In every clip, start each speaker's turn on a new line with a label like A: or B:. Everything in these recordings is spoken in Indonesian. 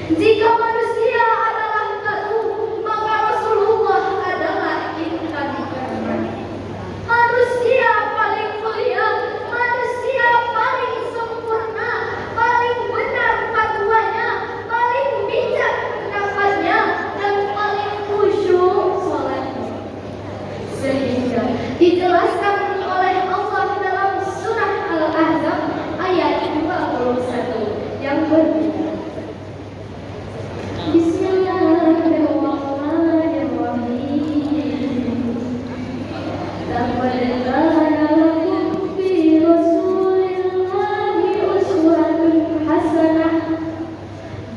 A: Jika manusia adalah galuh, maka Rasulullah adalah intan keramat. Manusia paling mulia, manusia paling sempurna, paling benar fatwanya, paling bijak pendapatnya, dan paling khusyuk sholatnya. Sehingga dijelaskan oleh Allah dalam surah Al-Ahzab ayat 21 yang berbeda.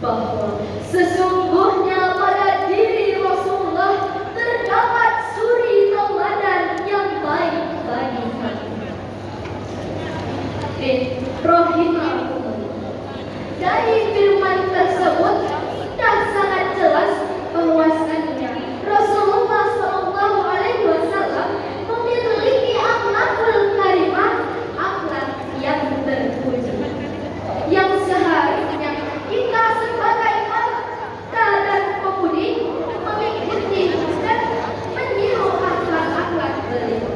A: Bahwa sesungguhnya pada diri Rasulullah terdapat suri tauladan yang baik bagi kami. Rahimahullah. Dari firman tersebut sudah sangat jelas bahwasannya Rasulullah Shallallahu Alaihi Wasallam memiliki akhlakul karimah, akhlak yang terpuji, yang seharusnya kita sebagai wanita dan pemudi mengikuti dan meniru akhlak-akhlak beliau.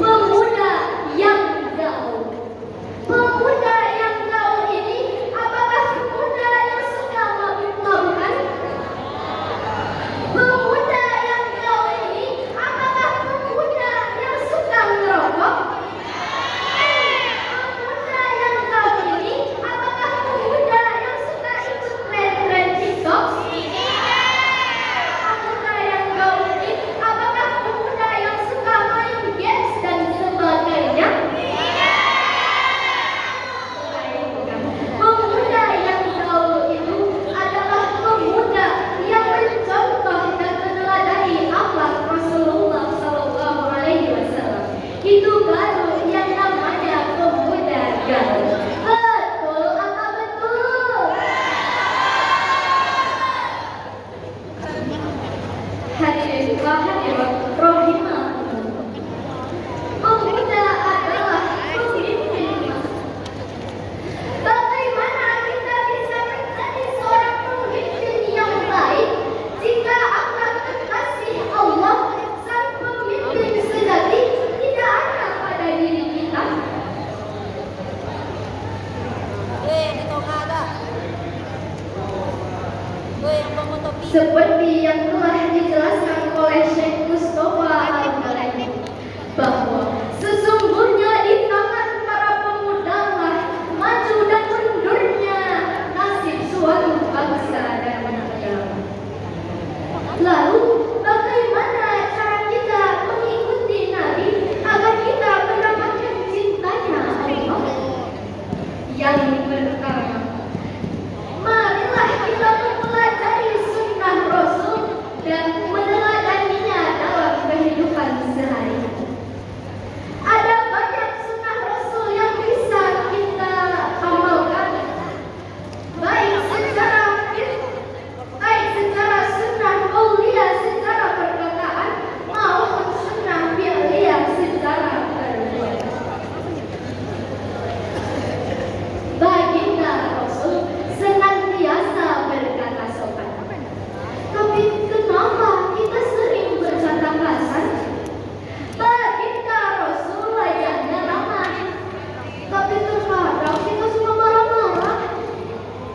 A: Pemuda yang gaul. Pemuda yang gaul ini apakah pemuda yang suka mabuk-mabukan? Pemuda yang gaul ini apakah pemuda yang suka merokok? Pemuda yang gaul ini apakah pemuda yang suka ikut tren-tren TikTok? Pemuda yang gaul ini apakah pemuda yang suka main games dan sebagainya? Pemuda yang gaul itu adalah pemuda yang mencontoh dan meneladani akhlak Rasulullah Sallallahu Alaihi Wasallam. Itu baru yang namanya pemuda gaul. Betul apa betul? Hadirin rahimah. Pemuda adalah pemimpin masa. Bagaimana kita bisa menjadi seorang pemimpin yang baik jika akhlak kekasih Allah sang pemimpin sejati tidak ada pada diri kita? Seperti yang telah dijelaskan oleh Syekh Mustafa Al-Ghazali bahwa sesungguhnya di tangan para pemuda lah maju dan mundurnya nasib suatu bangsa dan negara. Lalu bagaimana cara kita mengikuti Nabi agar kita mendapatkan cintanya Allah? Yang pertama, marilah kita mempelajari sunnah Rasul dan meneladaninya dalam kehidupan sehari-hari. Ada banyak sunnah Rasul yang bisa kita amalkan, baik secara sunnah qauliyah secara perkataan maupun sunnah fi'liyah secara perbuatan. Baginda Rasul senantiasa berkata sopan. Tapi kenapa kita sering berkata kasar? Baginda Rasul wajahnya ramah, tapi terkadang kita suka marah-marah.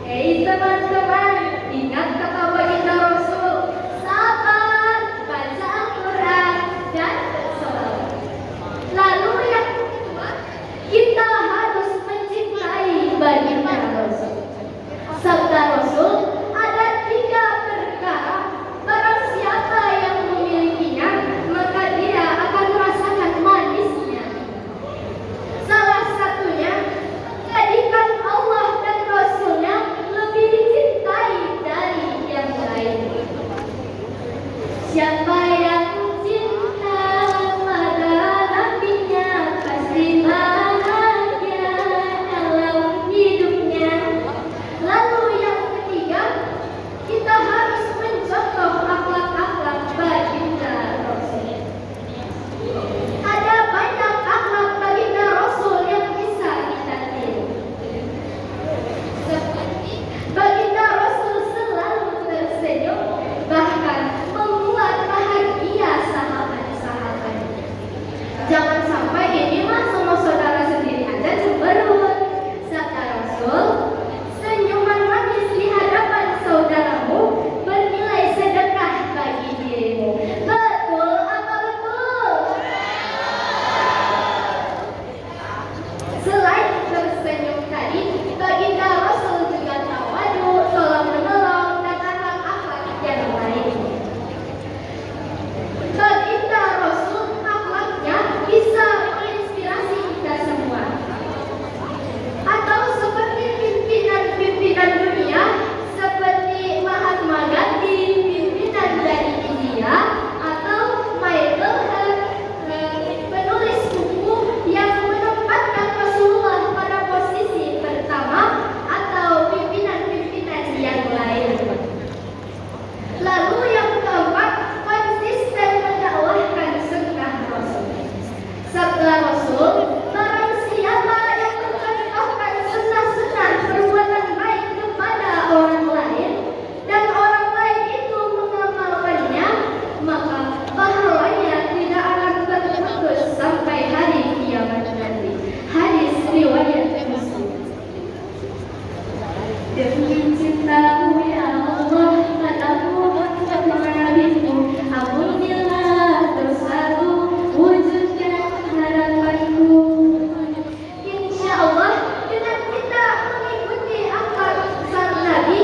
A: Hei teman-teman, ingat kata baginda Rasul, sabar, baca Al-Quran, dan bersolawat. Lalu yang kedua, kita harus mencintai baginda Rasul. Sabda Rasul, ada 3 perkara, barang siapa yang memilikinya, maka dia akan merasakan manisnya. Salah satunya, jadikan Allah dan Rasulnya lebih dicintai dari yang lain. Siapa yang cinta pada Nabinya pasti bahagia dalam hidupnya. Demi cintamu ya Allah, padaku sama nabimu, ampunilah dosaku, wujudkan harapanku. Insya Allah, dengan kita mengikuti akhlak sang Nabi,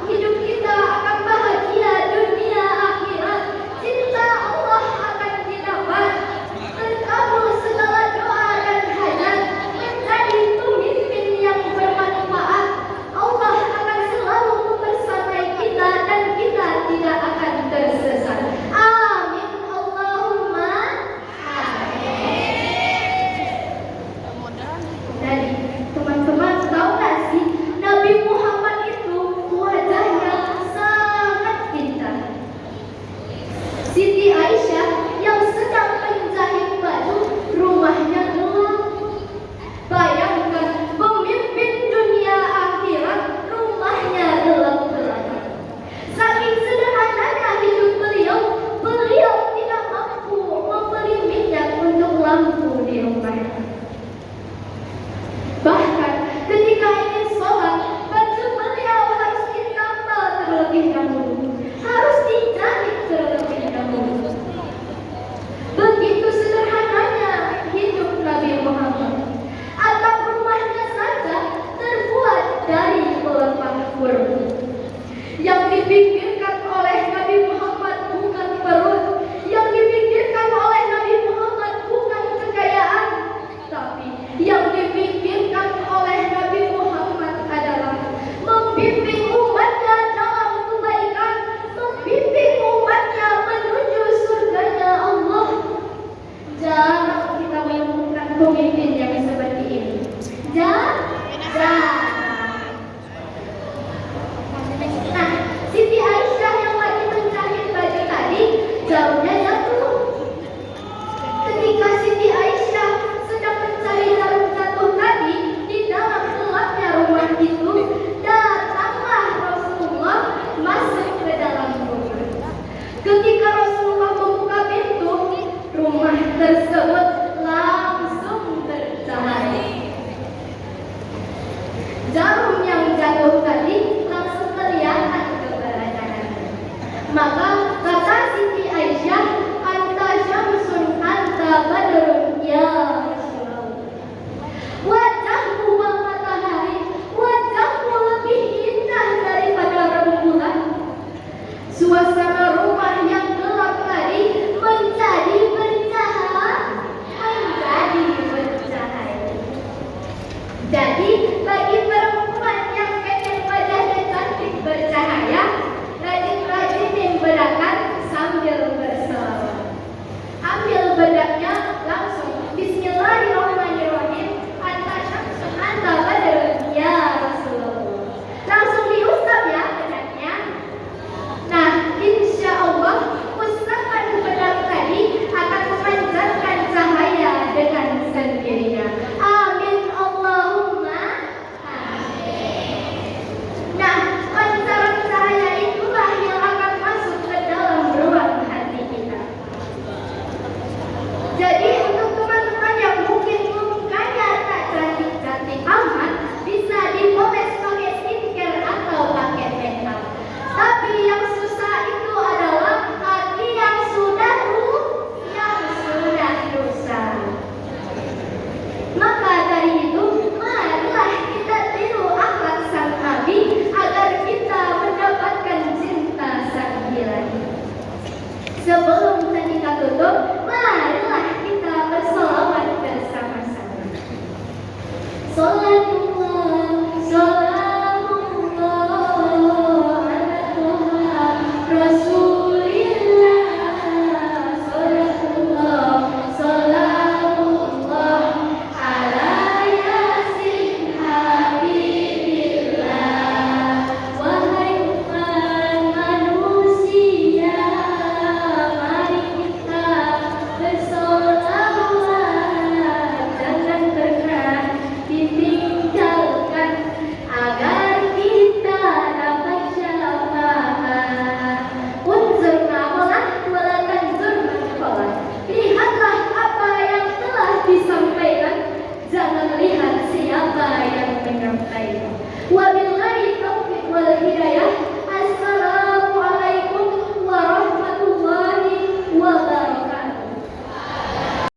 A: hidup kita akan bahagia dunia akhirat. Cinta Allah akan didapat, terkabul segala doa dan hajat, menjadi pemimpin yang bermanfaat. Allah akan selalu membersamai kita dan kita tidak akan tersesat. Amin Allahumma amin. Jadi teman-teman tahu gak sih, Nabi Muhammad itu wajahnya sangat pintar. Siti Aisyah yang sedang menjahit baju, rumahnya gelap. Bayangkan pemimpin dunia akhirat, rumahnya gelap-gelap. Saking sederhananya hidup beliau tidak mampu membeli minyak untuk lampu di rumahnya. Bahkan ketika ingin sholat, baju beliau harus ditambal terlebih dahulu, harus dijahit terlebih dahulu. Begitu sederhananya hidup Nabi Muhammad. Atap rumahnya saja terbuat dari pelepah kurma. Yang dipikirkan oleh Nabi Muhammad bukan perut, yang dipikirkan oleh Nabi Muhammad bukan kekayaan, tapi yang dipikirkan oleh Nabi Muhammad adalah membimbing umatnya dalam kebaikan, membimbing umatnya menuju surganya Allah. Jarang kita menemukan pemimpin yang seperti ini. Jarang. Nah, Siti Aisyah yang lagi menjahit baju tadi, jauhnya jatuh. Ketika Siti Aisyah sedang mencari jarum jatuh tadi, di dalam gelapnya rumah itu, datanglah Rasulullah masuk ke dalam rumah. Ketika Rasulullah membuka pintu, rumah tersebut langsung bercahaya. Jarum yang jatuh tadi langsung kelihatan keberadaannya. Maka kata Siti Aisyah, anta syamsun anta badrun ya Rasulullah. Wajahmu matahari, wajahmu lebih indah daripada rembulan. Suasana rumah yang gelap tadi menjadi bercahaya. Jadi bagi perempuan yang pengen wajahnya cantik bercahaya, rajin-rajin membedakan sambil berselawat. Ambil bedaknya langsung Bismillahirrahmanirrahim, anta syamsun anta badrun ya Rasulullah. Langsung diusap ya bedaknya. Nah, insya Allah usapan bedak tadi akan memancarkan cahaya dengan sendirinya. Amin Allahumma amin. Nah, pancaran cahaya itulah yang akan masuk ke dalam ruang hati kita. Jadi untuk teman-teman yang mungkin mukanya tak cantik-cantik amat, bisa dipoles pakai skincare atau pakai makeup. Tapi yang susah itu adalah hati yang sudah rusak. Maka dari itu, marilah kita tiru akhlak sang Nabi agar kita mendapatkan cinta sang Ilahi. Sebelum kita tutup, marilah kita bersolawat bersama-sama. Salatullah,